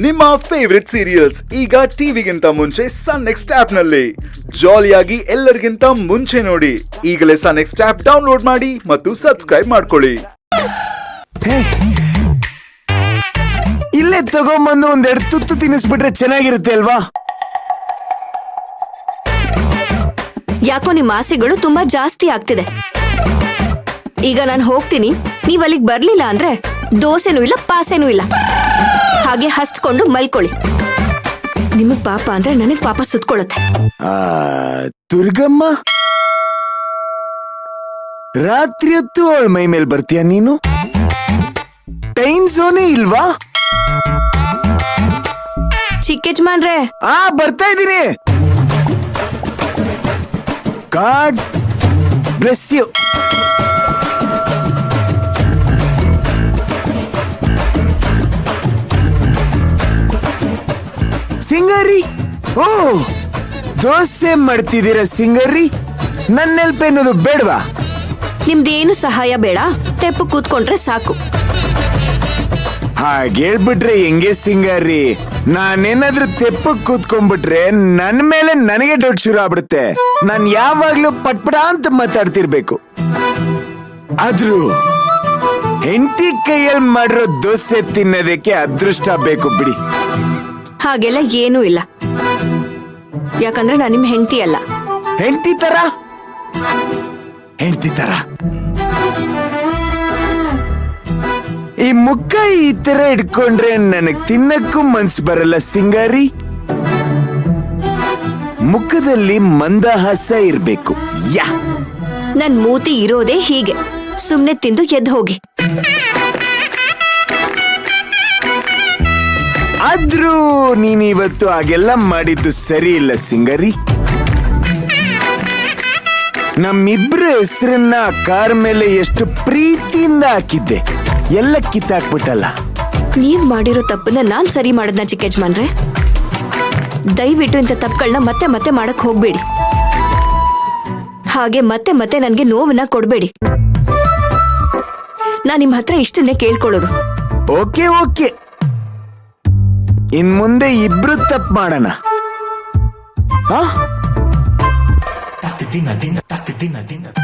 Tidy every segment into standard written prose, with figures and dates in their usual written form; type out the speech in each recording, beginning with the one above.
ನಿಮ್ಮ favourite serials ಈಗ ಟಿವಿಗಿಂತ ಮುಂಚೆ ಸನ್ ನೆಕ್ಸ್ಟ್ ಆಪ್ ನಲ್ಲಿ ಜಾಲಿಯಾಗಿ ಎಲ್ಲರಿಗಿಂತ ಮುಂಚೆ ನೋಡಿ. ಈಗಲೇ ಸನ್ ನೆಕ್ಸ್ಟ್ ಆಪ್ ಡೌನ್ಲೋಡ್ ಮಾಡಿ ಮತ್ತು ಸಬ್ಸ್ಕ್ರೈಬ್ ಮಾಡ್ಕೊಳ್ಳಿ. ಇಲ್ಲೇ ತಗೊಂಬಂದು ಒಂದೆರಡು ತುತ್ತು ತಿನ್ನಿಸ್ಬಿಟ್ರೆ ಚೆನ್ನಾಗಿರುತ್ತೆ ಅಲ್ವಾ? ಯಾಕೋ ನಿಮ್ಮ ಆಸೆಗಳು ತುಂಬಾ ಜಾಸ್ತಿ ಆಗ್ತಿದೆ. ಈಗ ನಾನು ಹೋಗ್ತೀನಿ, ನೀವ್ ಅಲ್ಲಿಗೆ ಬರ್ಲಿಲ್ಲ ಅಂದ್ರೆ ದೋಸೆನೂ ಇಲ್ಲ ಪಾಸೆನೂ ಇಲ್ಲ. ಹಾಗೆ ಹಸ್ತ್ಕೊಂಡು ಮಲ್ಕೊಳ್ಳಿ. ನಿಮಗ್ ಪಾಪ ಅಂದ್ರೆ ನನಗ್ ಪಾಪ ಸುತ್ಕೊಳ್ಳುತ್ತೆ. ದುರ್ಗಮ್ಮ, ರಾತ್ರಿ ಹೊತ್ತು ಅವಳ ಮೈ ಮೇಲೆ ಬರ್ತೀಯ ನೀನು? ಟೈಮ್ ಝೋನೇ ಇಲ್ವಾ? ಚಿಕ್ಕ ಯಜಮಾನ್ರೆ, ಬರ್ತಾ ಇದ್ದೀನಿ. God bless you. ಸಿಂಗರಿ, ಓ ದೋಸೆ ಮಾಡ್ತಿದ್ದೀರಾ ಸಿಂಗರಿ? ನನ್ನ ಹೆಲ್ಪ್ ಅನ್ನೋದು ಬೇಡವಾ? ನಿಮ್ದೇನು ಸಹಾಯ ಬೇಡ, ತೆಪ್ಪು ಕೂತ್ಕೊಂಡ್ರೆ ಸಾಕು. ಹಾಗೇಳ್ಬಿಟ್ರೆ ಹೆಂಗೆ ಸಿಂಗಾರಿ? ನಾನೇನಾದ್ರೂ ತೆಪ್ಪಕ್ ಕೂತ್ಕೊಂಡ್ಬಿಟ್ರೆ ನನ್ ಮೇಲೆ ನನಗೆ ಡೌಟ್ ಶುರು ಆಗ್ಬಿಡುತ್ತೆ. ನಾನ್ ಯಾವಾಗ್ಲೂ ಪಟ್ಪಡ ಅಂತ ಮಾತಾಡ್ತಿರ್ಬೇಕು. ಆದ್ರೂ ಹೆಂಡತಿ ಕೈಯಲ್ಲಿ ಮಾಡಿರೋ ದೋಸೆ ತಿನ್ನೋದಕ್ಕೆ ಅದೃಷ್ಟ ಬೇಕು ಬಿಡಿ. ಹಾಗೆಲ್ಲ ಏನೂ ಇಲ್ಲ, ಯಾಕಂದ್ರೆ ನಾನು ನಿಮ್ ಹೆಂಡತಿ ಅಲ್ಲ. ಹೆಂಡತಿ ತರ ಈ ಮುಖ ಈ ತರ ಇಟ್ಕೊಂಡ್ರೆ ನನಗ್ ತಿನ್ನಕ್ಕೂ ಮನ್ಸು ಬರಲ್ಲ ಸಿಂಗಾರಿ. ಮುಖದಲ್ಲಿ ಮಂದಹಾಸ ಇರ್ಬೇಕು. ನನ್ ಮೂತಿ ಇರೋದೇ ಹೀಗೆ. ಸುಮ್ನೆ ತಿಂದು ಎದ್ದು ಹೋಗಿ. ಆದ್ರೂ ನೀನ್ ಇವತ್ತು ಹಾಗೆಲ್ಲ ಮಾಡಿದ್ದು ಸರಿ ಇಲ್ಲ ಸಿಂಗಾರಿ. ನಮ್ಮಿಬ್ರ ಹೆಸರನ್ನ ಕಾರ್ ಮೇಲೆ ಎಷ್ಟು ಪ್ರೀತಿಯಿಂದ ಹಾಕಿದ್ದೆ, ಎಲ್ಲ ಕಿತ್ತಾಕ್ಬಿಟ್ಟಲ್ಲ. ನೀವ್ ಮಾಡಿರೋ ತಪ್ಪನ್ನ ನಾನ್ ಸರಿ ಮಾಡದ್ನ ಚಿಕ್ಕ ಯಜಮಾನ್ರೆ. ದಯವಿಟ್ಟು ಇಂಥ ತಪ್ಪುಗಳನ್ನ ಮತ್ತೆ ಮತ್ತೆ ಮಾಡಕ್ ಹೋಗ್ಬೇಡಿ. ಹಾಗೆ ಮತ್ತೆ ಮತ್ತೆ ನನ್ಗೆ ನೋವನ್ನ ಕೊಡ್ಬೇಡಿ. ನಾನ್ ನಿಮ್ ಹತ್ರ ಇಷ್ಟನ್ನೇ ಕೇಳ್ಕೊಳ್ಳೋದು. ಓಕೆ ಓಕೆ, ಇನ್ ಮುಂದೆ ಇಬ್ರು ತಪ್ಪು ಮಾಡೋಣ.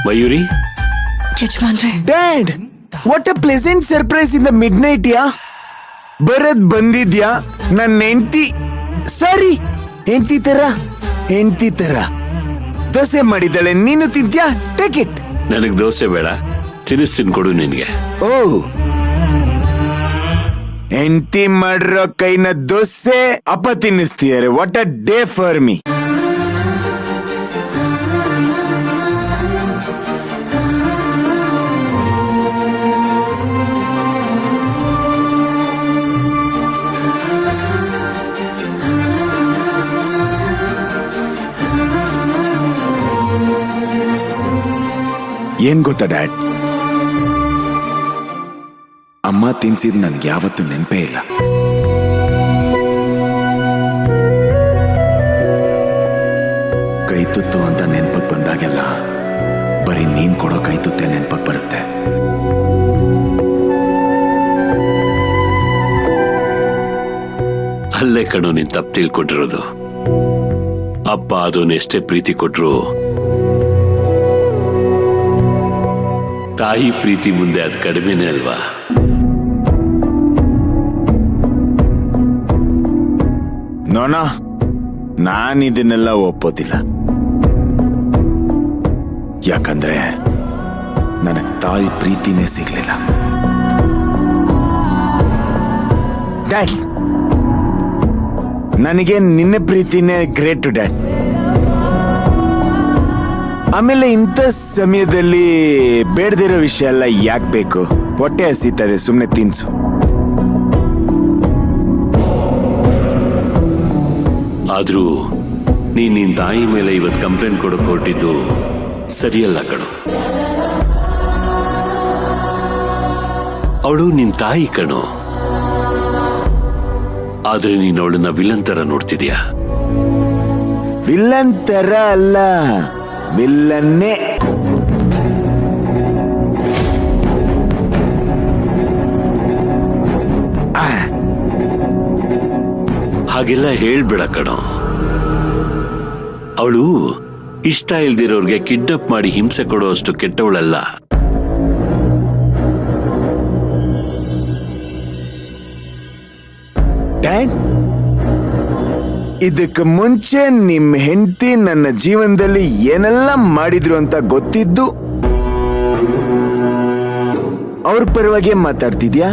ಮಯೂರಿ, ಯಜಮಾನ್ರೆ, dad, what a pleasant surprise in the mid night. ಬರದ್ ಬಂದಿದ್ಯಾ ನನ್ನ ಹೆಂಡತಿ? ಸರಿ, ಹೆಂಡತಿ ತರ ದೋಸೆ ಮಾಡಿದ್ದಾಳೆ, ನೀನು ತಿಂತ್ಯಾ? Take it. ನನಗ್ ದೋಸೆ ಬೇಡ, ತಿನ್ನಿಸ್ತೀನಿ ಕೊಡು ನಿನ್ಗೆ. ಓ, ಹೆಂಡತಿ ಮಾಡಿರೋ ಕೈನ ದೋಸೆ ಅಪ್ಪ ತಿನ್ನಿಸ್ತಿದ್ದಾರೆ. What a day for me. ಏನ್ ಗೊತ್ತಾ ಡ್ಯಾಡ್, ಅಮ್ಮ ತಿನ್ಸಿದ್ ನನ್ಗೆ ಯಾವತ್ತೂ ನೆನಪೇ ಇಲ್ಲ. ಕೈ ತುತ್ತು ಅಂತ ನೆನ್ಪಕ್ ಬಂದಾಗೆಲ್ಲ ಬರೀ ನೀನ್ ಕೊಡೋ ಕೈ ತುತ್ತೆ ನೆನ್ಪಕ್ ಬರುತ್ತೆ. ಅಲ್ಲೇ ಕಣೋ ನೀನ್ ತಪ್ಪು ತಿಳ್ಕೊಂಡಿರೋದು. ಅಪ್ಪ ಅದನ್ನ ಎಷ್ಟೇ ಪ್ರೀತಿ ಕೊಟ್ರು ತಾಯಿ ಪ್ರೀತಿ ಮುಂದೆ ಅದು ಕಡಿಮೆನೇ ಅಲ್ವಾ? ನೋಣ, ನಾನು ಇದನ್ನೆಲ್ಲ ಒಪ್ಪೋದಿಲ್ಲ. ಯಾಕಂದ್ರೆ ನನಗೆ ತಾಯಿ ಪ್ರೀತಿನೇ ಸಿಗ್ಲಿಲ್ಲ. ಡ್ಯಾಡ್, ನನಗೆ ನಿನ್ನ ಪ್ರೀತಿನೇ ಗ್ರೇಟ್ ಡ್ಯಾಡ್. ಆಮೇಲೆ ಇಂಥ ಸಮಯದಲ್ಲಿ ಬೇಡದಿರೋ ವಿಷಯ ಎಲ್ಲ ಯಾಕೆ ಬೇಕು? ಹೊಟ್ಟೆ ಹಸಿತದೆ, ಸುಮ್ಮನೆ ತಿನ್ಸು. ಆದ್ರೂ ನಿನ್ ತಾಯಿ ಮೇಲೆ ಇವತ್ತು ಕಂಪ್ಲೇಂಟ್ ಕೊಡಕ್ ಹೊರಟಿದ್ದು ಸರಿಯಲ್ಲ ಕಣು. ಅವಳು ನಿನ್ ತಾಯಿ ಕಣು, ಆದ್ರೆ ನೀನ್ ಅವಳನ್ನ ವಿಲನ್ ತರ ನೋಡ್ತಿದ್ಯಾ. ವಿಲನ್ ತರ ಅಲ್ಲ, ವಿಲ್ಲನ್ನೇ. ಹಾಗೆಲ್ಲ ಹೇಳ್ಬೇಡ ಕಣೋ. ಅವಳು ಇಷ್ಟ ಇಲ್ದಿರೋರ್ಗೆ ಕಿಡ್ನಾಪ್ ಮಾಡಿ ಹಿಂಸೆ ಕೊಡೋ ಅಷ್ಟು ಕೆಟ್ಟವಳಲ್ಲ. ಡ್ಯಾಡ್, ಇದಕ್ಕೆ ಮುಂಚೆ ನಿಮ್ ಹೆಂಡತಿ ನನ್ನ ಜೀವನದಲ್ಲಿ ಏನೆಲ್ಲ ಮಾಡಿದ್ರು ಅಂತ ಗೊತ್ತಿದ್ದು ಅವ್ರ ಪರವಾಗಿ ಮಾತಾಡ್ತಿದ್ಯಾ?